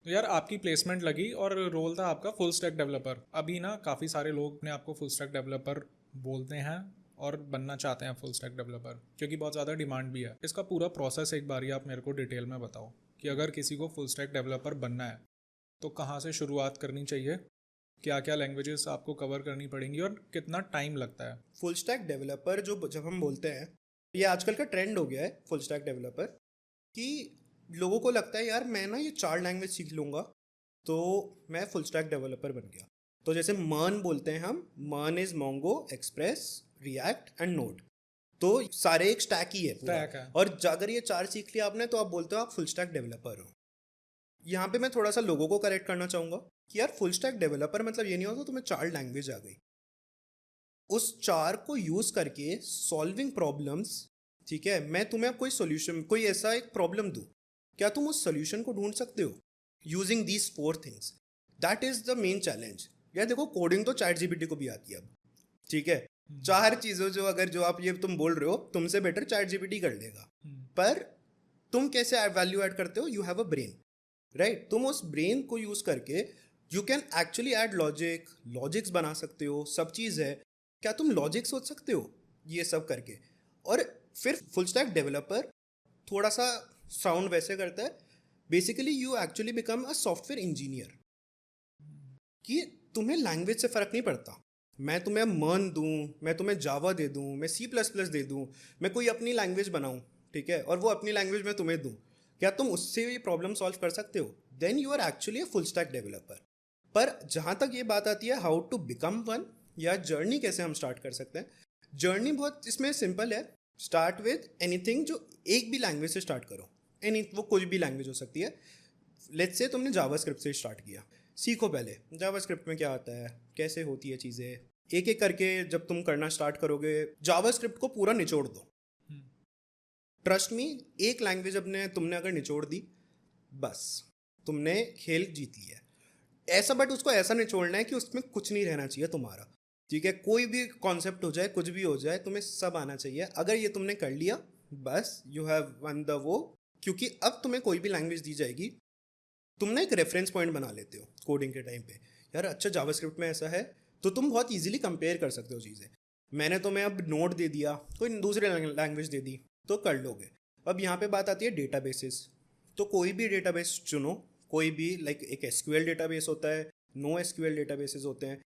यार आपकी प्लेसमेंट लगी और रोल था आपका फुल स्टैक डेवलपर। अभी ना काफ़ी सारे लोग अपने आपको फुल स्टैक डेवलपर बोलते हैं और बनना चाहते हैं फुल स्टैक डेवलपर, क्योंकि बहुत ज़्यादा डिमांड भी है। इसका पूरा प्रोसेस एक बारी आप मेरे को डिटेल में बताओ कि अगर किसी को फुल स्टैक डेवलपर बनना है तो कहाँ से शुरुआत करनी चाहिए, क्या क्या लैंग्वेजेस आपको कवर करनी पड़ेंगी और कितना टाइम लगता है। फुल स्टैक डेवलपर जो जब हम बोलते हैं, ये आजकल का ट्रेंड हो गया है फुल स्टैक डेवलपर, कि लोगों को लगता है यार मैं ना ये 4 लैंग्वेज सीख लूँगा तो मैं फुल स्टैक डेवलपर बन गया। तो जैसे मर्न बोलते हैं हम, मर्न is Mongo, express, react and node. तो सारे एक स्टैक ही है पूरा। स्टैक है। और अगर ये 4 सीख लिया आपने तो आप बोलते हो आप फुल स्टैक डेवलपर हो। यहाँ पे मैं थोड़ा सा लोगों को करेक्ट करना चाहूँगा कि यार फुल स्टैक डेवलपर मतलब ये नहीं होता तुम्हें 4 लैंग्वेज आ गई। उस 4 को यूज करके सॉल्विंग प्रॉब्लम्स, ठीक है, मैं तुम्हें अब कोई सॉल्यूशन, कोई ऐसा एक प्रॉब्लम दूं, क्या तुम उस सॉल्यूशन को ढूंढ सकते हो using these 4 things? That is the main challenge. यार देखो, कोडिंग तो चैट जीपीटी को भी आती है अब, ठीक है। 4 चीज़ों जो अगर जो आप ये तुम बोल रहे हो तुमसे बेटर चैट जीपीटी कर लेगा। पर तुम कैसे वैल्यू ऐड करते हो? You have a brain, right? तुम उस ब्रेन को यूज करके you can actually add logic, logics बना सकते हो, सब चीज़ है। क्या तुम लॉजिक सोच सकते हो ये सब करके? और फिर फुल स्टैक डेवलपर थोड़ा सा साउंड वैसे करता है, basically you actually become a software engineer. कि तुम्हें लैंग्वेज से फ़र्क नहीं पड़ता, मैं तुम्हें मर्न दूँ, मैं तुम्हें जावा दे दूँ, मैं सी प्लस प्लस दे दूँ, मैं कोई अपनी लैंग्वेज बनाऊँ, ठीक है, और वो अपनी लैंग्वेज में तुम्हें दूँ, क्या तुम उससे ये प्रॉब्लम सॉल्व कर सकते हो? Then you are actually a full stack developer. पर जहाँ तक ये बात आती है हाउ टू बिकम वन, या जर्नी कैसे हम स्टार्ट कर सकते हैं, जर्नी बहुत इसमें सिंपल है। स्टार्ट विद एनीथिंग, जो एक भी लैंग्वेज से स्टार्ट करो। एनी, वो कोई भी लैंग्वेज हो सकती है। लेट्स से तुमने जावास्क्रिप्ट से स्टार्ट किया, सीखो पहले जावास्क्रिप्ट में क्या आता है, कैसे होती है चीज़ें। एक एक करके जब तुम करना स्टार्ट करोगे, जावास्क्रिप्ट को पूरा निचोड़ दो। ट्रस्ट मी, एक लैंग्वेज अपने तुमने अगर निचोड़ दी, बस तुमने खेल जीत लिया है। ऐसा, बट उसको ऐसा निचोड़ना है कि उसमें कुछ नहीं रहना चाहिए तुम्हारा, ठीक है। कोई भी कॉन्सेप्ट हो जाए, कुछ भी हो जाए, तुम्हें सब आना चाहिए। अगर ये तुमने कर लिया, बस यू हैव वन द वो। क्योंकि अब तुम्हें कोई भी लैंग्वेज दी जाएगी, तुम ना एक रेफरेंस पॉइंट बना लेते हो कोडिंग के टाइम पे। यार अच्छा, जावास्क्रिप्ट में ऐसा है, तो तुम बहुत इजीली कंपेयर कर सकते हो चीज़ें। मैंने तुम्हें अब नोड दे दिया, कोई दूसरे लैंग्वेज दे दी, तो कर लोगे। अब यहाँ पे बात आती है डेटाबेसेस। तो कोई भी डेटाबेस चुनो, कोई भी, लाइक एक एसक्यूएल डेटाबेस होता है, नो एसक्यूएल डेटाबेसेस होते हैं।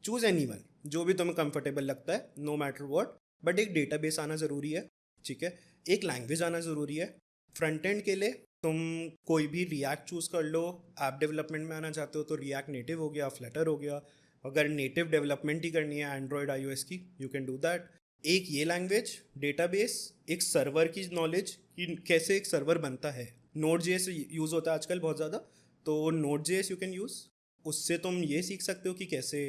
चूज़ एनी वन, जो भी तुम्हें कंफर्टेबल लगता है, नो मैटर वॉट। बट एक डेटाबेस आना ज़रूरी है, ठीक है। एक लैंग्वेज आना ज़रूरी है। फ्रंट एंड के लिए तुम कोई भी रिएक्ट चूज़ कर लो। ऐप डेवलपमेंट में आना चाहते हो तो रिएक्ट नेटिव हो गया, फ्लटर हो गया। अगर नेटिव डेवलपमेंट ही करनी है एंड्रॉयड iOS की, यू कैन डू दैट। एक ये लैंग्वेज, डेटाबेस, एक सर्वर की नॉलेज कि कैसे एक सर्वर बनता है। नोड जेएस यूज़ होता है आजकल बहुत ज़्यादा, तो node JS you can use. उससे तुम ये सीख सकते हो कि कैसे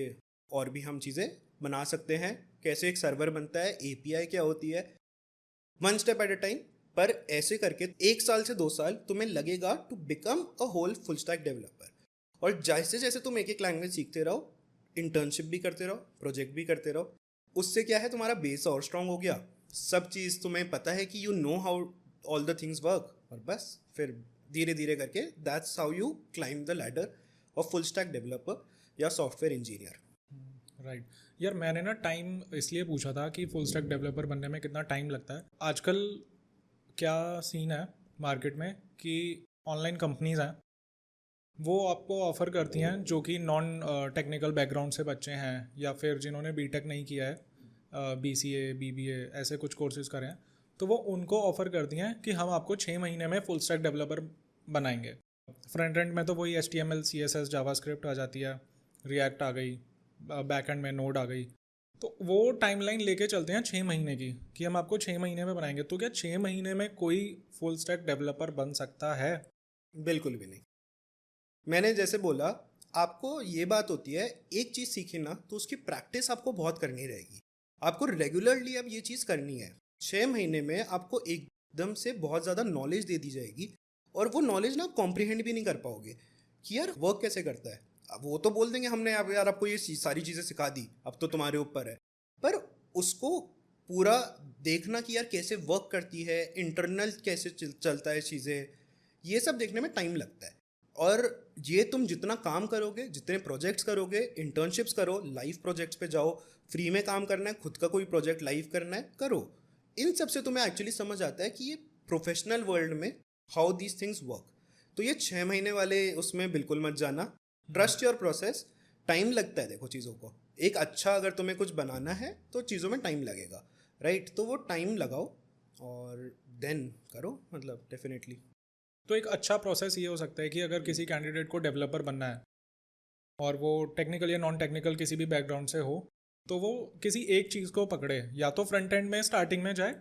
और भी हम चीज़ें बना सकते हैं, कैसे एक सर्वर बनता है, एपीआई क्या होती है, one step at a time. पर ऐसे करके 1 साल से 2 साल तुम्हें लगेगा to become a whole full stack developer. और जैसे जैसे तुम एक एक लैंग्वेज सीखते रहो, इंटर्नशिप भी करते रहो, प्रोजेक्ट भी करते रहो, उससे क्या है, तुम्हारा बेस और स्ट्रांग हो गया। सब चीज़ तुम्हें पता है कि you know how all the things work. और बस फिर धीरे धीरे करके that's how you climb the ladder of full stack developer या सॉफ्टवेयर इंजीनियर। राइट। यार मैंने ना टाइम इसलिए पूछा था कि फुल स्टैक डेवलपर बनने में कितना टाइम लगता है। आजकल क्या सीन है मार्केट में कि ऑनलाइन कंपनीज़ हैं, वो आपको ऑफ़र करती हैं जो कि नॉन टेक्निकल बैकग्राउंड से बच्चे हैं या फिर जिन्होंने बीटेक नहीं किया है, बीसीए बीबीए ऐसे कुछ कोर्सेज करें हैं, तो वो उनको ऑफ़र करती हैं कि हम आपको 6 महीने में फुल स्टैक डेवलपर बनाएंगे। फ्रंट एंड में तो वही HTML CSS जावास्क्रिप्ट आ जाती है, रिएक्ट आ गई, बैक एंड में नोड आ गई। तो वो टाइमलाइन लेके चलते हैं 6 महीने की कि हम आपको 6 महीने में बनाएंगे। तो क्या 6 महीने में कोई फुल स्टैक डेवलपर बन सकता है? बिल्कुल भी नहीं। मैंने जैसे बोला, आपको ये बात होती है, एक चीज़ सीखी ना तो उसकी प्रैक्टिस आपको बहुत करनी रहेगी। आपको रेगुलरली अब ये चीज़ करनी है। 6 महीने में आपको एकदम से बहुत ज़्यादा नॉलेज दे दी जाएगी, और वो नॉलेज ना कॉम्प्रिहेंड भी नहीं कर पाओगे कि यार वर्क कैसे करता है। अब वो तो बोल देंगे हमने अब यार आपको ये सारी चीज़ें सिखा दी, अब तो तुम्हारे ऊपर है। पर उसको पूरा देखना कि यार कैसे वर्क करती है, इंटरनल कैसे चलता है चीज़ें, ये सब देखने में टाइम लगता है। और ये तुम जितना काम करोगे, जितने प्रोजेक्ट्स करोगे, इंटर्नशिप्स करो, लाइव प्रोजेक्ट्स पे जाओ, फ्री में काम करना है, खुद का कोई प्रोजेक्ट लाइव करना है, करो। इन सब से तुम्हें एक्चुअली समझ आता है कि ये प्रोफेशनल वर्ल्ड में हाउ दीज थिंग्स वर्क। तो ये 6 महीने वाले उसमें बिल्कुल मत जाना। Trust your process. टाइम लगता है देखो चीज़ों को। एक अच्छा अगर तुम्हें कुछ बनाना है तो चीज़ों में टाइम लगेगा, राइट? तो वो टाइम लगाओ और देन करो, मतलब डेफिनेटली। तो एक अच्छा प्रोसेस ये हो सकता है कि अगर किसी कैंडिडेट को डेवलपर बनना है और वो टेक्निकल या नॉन टेक्निकल किसी भी बैकग्राउंड से हो, तो वो किसी एक चीज़ को पकड़े, या तो फ्रंट एंड में स्टार्टिंग में जाए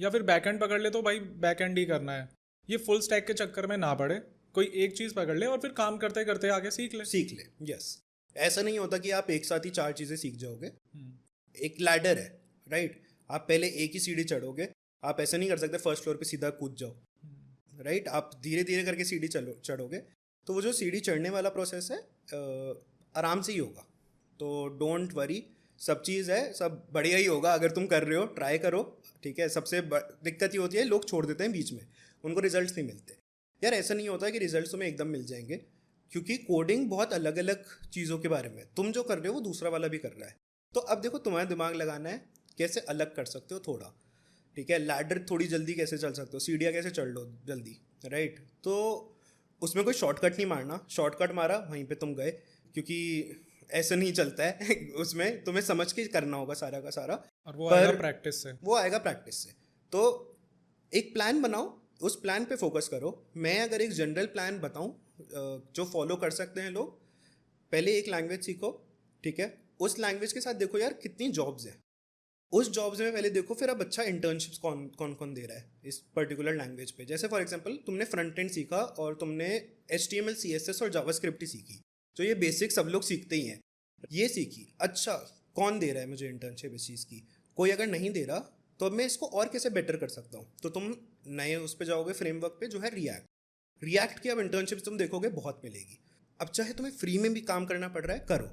या फिर बैक एंड पकड़ ले, तो भाई बैक एंड ही करना है। ये फुल स्टैक के चक्कर में ना पड़े, कोई एक चीज़ पकड़ ले और फिर काम करते करते आगे सीख ले। यस। ऐसा नहीं होता कि आप एक साथ ही 4 चीज़ें सीख जाओगे। एक लैडर है, राइट? आप पहले एक ही सीढ़ी चढ़ोगे। आप ऐसा नहीं कर सकते फर्स्ट फ्लोर पे सीधा कूद जाओ, राइट? आप धीरे धीरे करके सीढ़ी चढ़ोगे। तो वो जो सीढ़ी चढ़ने वाला प्रोसेस है आराम से ही होगा। तो डोंट वरी, सब चीज़ है, सब बढ़िया ही होगा। अगर तुम कर रहे हो, ट्राई करो, ठीक है? सबसे दिक्कत ये होती है लोग छोड़ देते हैं बीच में, उनको रिजल्ट्स नहीं मिलते। यार ऐसा नहीं होता कि रिजल्ट्स तुम्हें एकदम मिल जाएंगे, क्योंकि कोडिंग बहुत अलग अलग चीज़ों के बारे में। तुम जो कर रहे हो वो दूसरा वाला भी कर रहा है। तो अब देखो तुम्हारा दिमाग लगाना है कैसे अलग कर सकते हो थोड़ा, ठीक है? लैडर थोड़ी जल्दी कैसे चल सकते हो, सीढ़ियाँ कैसे चढ़ लो जल्दी, राइट? तो उसमें कोई शॉर्टकट नहीं मारना। शॉर्टकट मारा वहीं पे तुम गए, क्योंकि ऐसा नहीं चलता है उसमें तुम्हें समझ के करना होगा सारा का सारा। और वो पर आएगा प्रैक्टिस से। वो आएगा प्रैक्टिस से। तो एक प्लान बनाओ, उस प्लान पे फोकस करो। मैं अगर एक जनरल प्लान बताऊं जो फॉलो कर सकते हैं लोग, पहले एक लैंग्वेज सीखो, ठीक है? उस लैंग्वेज के साथ देखो यार कितनी जॉब्स हैं, उस जॉब्स में पहले देखो, फिर अब अच्छा इंटर्नशिप्स कौन कौन कौन दे रहा है इस पर्टिकुलर लैंग्वेज पे। जैसे फॉर एग्जांपल तुमने फ्रंट एंड सीखा और तुमने HTML CSS और जावास्क्रिप्ट ही सीखी, जो ये बेसिक सब लोग सीखते ही हैं, ये सीखी। अच्छा, कौन दे रहा है मुझे इंटर्नशिप इस चीज़ की? कोई अगर नहीं दे रहा तो अब मैं इसको और कैसे बेटर कर सकता हूँ? तो तुम नए उस पर जाओगे, फ्रेमवर्क पे जो है रिएक्ट की अब इंटर्नशिप तुम देखोगे बहुत मिलेगी। अब चाहे तुम्हें फ्री में भी काम करना पड़ रहा है, करो।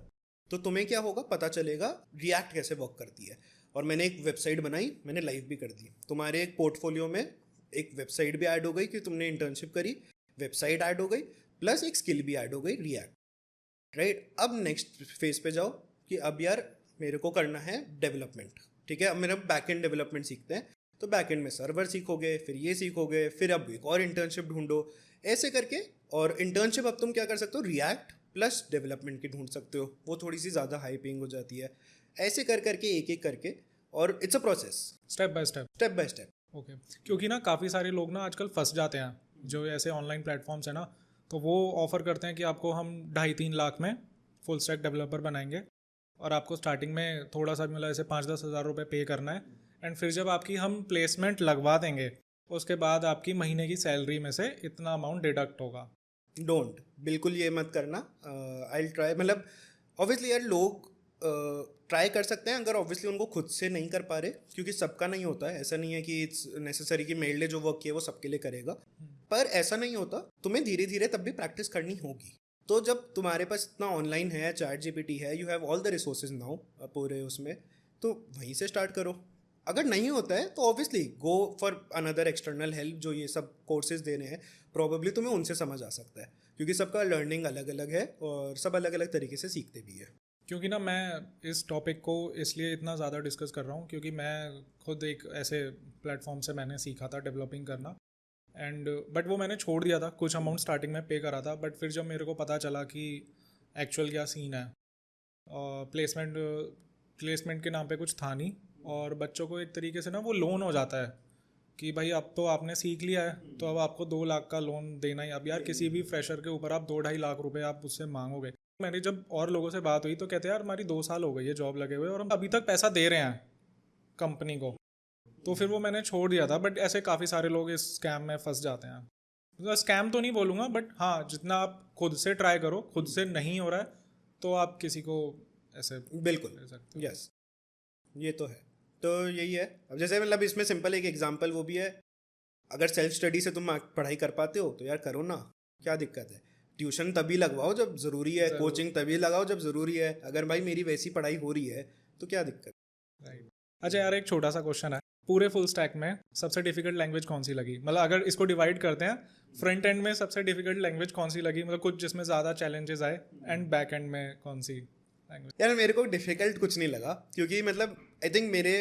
तो तुम्हें क्या होगा, पता चलेगा रिएक्ट कैसे वर्क करती है। और मैंने एक वेबसाइट बनाई, मैंने लाइव भी कर दी। तुम्हारे एक पोर्टफोलियो में एक वेबसाइट भी ऐड हो गई कि तुमने इंटर्नशिप करी, वेबसाइट ऐड हो गई, प्लस एक स्किल भी ऐड हो गई, रिएक्ट, राइट? अब नेक्स्ट फेज पे जाओ कि अब यार मेरे को करना है डेवलपमेंट, ठीक है? अब मेरा बैक एंड डेवलपमेंट सीखते हैं, तो बैक एंड में सर्वर सीखोगे, फिर ये सीखोगे, फिर अब एक और इंटर्नशिप ढूंढो, ऐसे करके। और इंटर्नशिप अब तुम क्या कर सकते हो, रिएक्ट प्लस डेवलपमेंट की ढूंढ सकते हो, वो थोड़ी सी ज़्यादा हाई पेइंग हो जाती है। ऐसे कर करके एक एक करके, और it's a process, step by step. Step by step. Okay. क्योंकि ना काफ़ी सारे लोग ना आजकल फंस जाते हैं, जो ऐसे ऑनलाइन प्लेटफॉर्म्स हैं ना, तो वो ऑफ़र करते हैं कि आपको हम 2.5-3 लाख में फुल स्टैक डेवलपर बनाएंगे, और आपको स्टार्टिंग में थोड़ा सा मतलब ऐसे 5-10 हज़ार रुपये पे करना है, एंड फिर जब आपकी हम प्लेसमेंट लगवा देंगे उसके बाद आपकी महीने की सैलरी में से इतना अमाउंट डिडक्ट होगा। डोंट, बिल्कुल ये मत करना। आई ट्राई, मतलब ऑब्वियसली यार लोग ट्राई कर सकते हैं अगर ऑब्वियसली उनको खुद से नहीं कर पा रहे, क्योंकि सबका नहीं होता है। ऐसा नहीं है कि इट्स नेसेसरी कि मेरे लिए जो वर्क किया वो सबके लिए करेगा, पर ऐसा नहीं होता। तुम्हें धीरे धीरे तब भी प्रैक्टिस करनी होगी। तो जब तुम्हारे पास इतना ऑनलाइन है, ChatGPT है, you have all the resources now पूरे उसमें, तो वहीं से स्टार्ट करो। अगर नहीं होता है तो obviously go for another external help, जो ये सब कोर्सेज दे रहे हैं, प्रॉबेबली तुम्हें उनसे समझ आ सकता है, क्योंकि सबका लर्निंग अलग अलग है और सब अलग अलग तरीके से सीखते भी है। क्योंकि ना मैं इस टॉपिक को इसलिए इतना ज़्यादा डिस्कस कर रहा हूँ क्योंकि मैं खुद एक ऐसे प्लेटफॉर्म से मैंने सीखा था डेवलपिंग करना, एंड बट वो मैंने छोड़ दिया था। कुछ अमाउंट स्टार्टिंग में पे करा था, बट फिर जब मेरे को पता चला कि एक्चुअल क्या सीन है, प्लेसमेंट प्लेसमेंट के नाम पे कुछ था नहीं, और बच्चों को एक तरीके से ना वो लोन हो जाता है कि भाई अब तो आपने सीख लिया है तो अब आपको 2 लाख का लोन देना ही। अब यार किसी भी फ्रेशर के ऊपर आप 2-2.5 लाख रुपए आप उससे मांगोगे। मेरी जब और लोगों से बात हुई तो कहते हैं यार हमारी 2 साल हो गई है जॉब लगे हुए और हम अभी तक पैसा दे रहे हैं कंपनी को। तो फिर वो मैंने छोड़ दिया था। बट ऐसे काफ़ी सारे लोग इस स्कैम में फंस जाते हैं। तो स्कैम तो नहीं बोलूँगा, बट हाँ जितना आप खुद से ट्राई करो, खुद से नहीं हो रहा है तो आप किसी को ऐसे बिल्कुल ले सकते हो। यस, ये तो है। तो यही है। अब जैसे मतलब इसमें सिंपल एक एग्जांपल वो भी है, अगर सेल्फ स्टडी से तुम पढ़ाई कर पाते हो तो यार करो ना, क्या दिक्कत है? ट्यूशन तभी लगवाओ जब ज़रूरी है, कोचिंग तभी लगाओ जब ज़रूरी है। अगर भाई मेरी वैसी पढ़ाई हो रही है तो क्या दिक्कत? राइट। अच्छा यार, एक छोटा सा क्वेश्चन है पूरे फुल स्टैक में सबसे डिफिकल्ट लैंग्वेज कौन सी लगी? मतलब अगर इसको डिवाइड करते हैं, फ्रंट एंड में सबसे डिफिकल्ट लैंग्वेज कौन सी लगी, मतलब कुछ जिसमें ज़्यादा चैलेंजेस आए, एंड बैक एंड में कौन सी लैंग्वेज? यार मेरे को डिफ़िकल्ट कुछ नहीं लगा, क्योंकि मतलब आई थिंक मेरे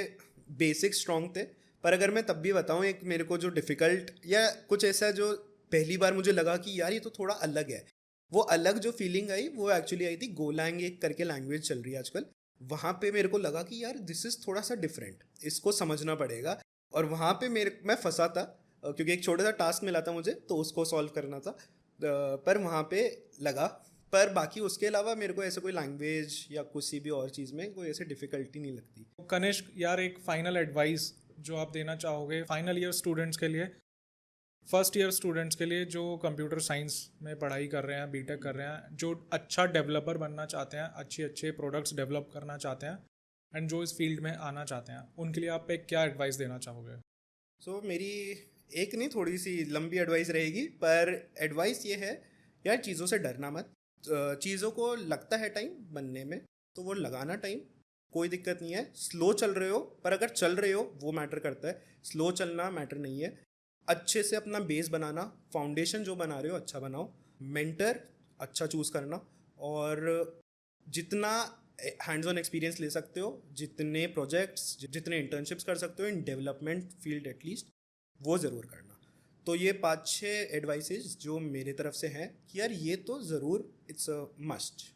बेसिक स्ट्रॉन्ग थे। पर अगर मैं तब भी बताऊँ, एक मेरे को जो डिफ़िकल्ट या कुछ ऐसा जो पहली बार मुझे लगा कि यार ये तो थोड़ा अलग है, वो अलग जो फीलिंग आई वो एक्चुअली आई थी गोलैंग एक करके लैंग्वेज चल रही है आजकल। वहाँ पे मेरे को लगा कि यार दिस इज़ थोड़ा सा डिफरेंट, इसको समझना पड़ेगा। और वहाँ पे मैं फंसा था, क्योंकि एक छोटा सा टास्क मिला था मुझे, तो उसको सॉल्व करना था। पर वहाँ पे लगा। पर बाकी उसके अलावा मेरे को ऐसे कोई लैंग्वेज या किसी भी और चीज़ में कोई ऐसे डिफ़िकल्टी नहीं लगती। कनिष्क यार, एक फाइनल एडवाइस जो आप देना चाहोगे फाइनल ईयर स्टूडेंट्स के लिए, फर्स्ट ईयर स्टूडेंट्स के लिए जो कंप्यूटर साइंस में पढ़ाई कर रहे हैं, बीटेक कर रहे हैं, जो अच्छा डेवलपर बनना चाहते हैं, अच्छे अच्छे प्रोडक्ट्स डेवलप करना चाहते हैं, एंड जो इस फील्ड में आना चाहते हैं, उनके लिए आप एक क्या एडवाइस देना चाहोगे? सो मेरी एक नहीं, थोड़ी सी लंबी एडवाइस रहेगी, पर एडवाइस ये है यार, चीज़ों से डरना मत। चीज़ों को लगता है टाइम बनने में, तो वो लगाना टाइम, कोई दिक्कत नहीं है। स्लो चल रहे हो, पर अगर चल रहे हो वो मैटर करता है, स्लो चलना मैटर नहीं है। अच्छे से अपना बेस बनाना, फाउंडेशन जो बना रहे हो अच्छा बनाओ। मेंटर अच्छा चूज़ करना, और जितना हैंड्स ऑन एक्सपीरियंस ले सकते हो, जितने प्रोजेक्ट्स, जितने इंटर्नशिप्स कर सकते हो इन डेवलपमेंट फील्ड एटलीस्ट, वो ज़रूर करना। तो ये 5-6 एडवाइसेज जो मेरे तरफ से हैं कि यार ये तो ज़रूर, इट्स अ मस्ट।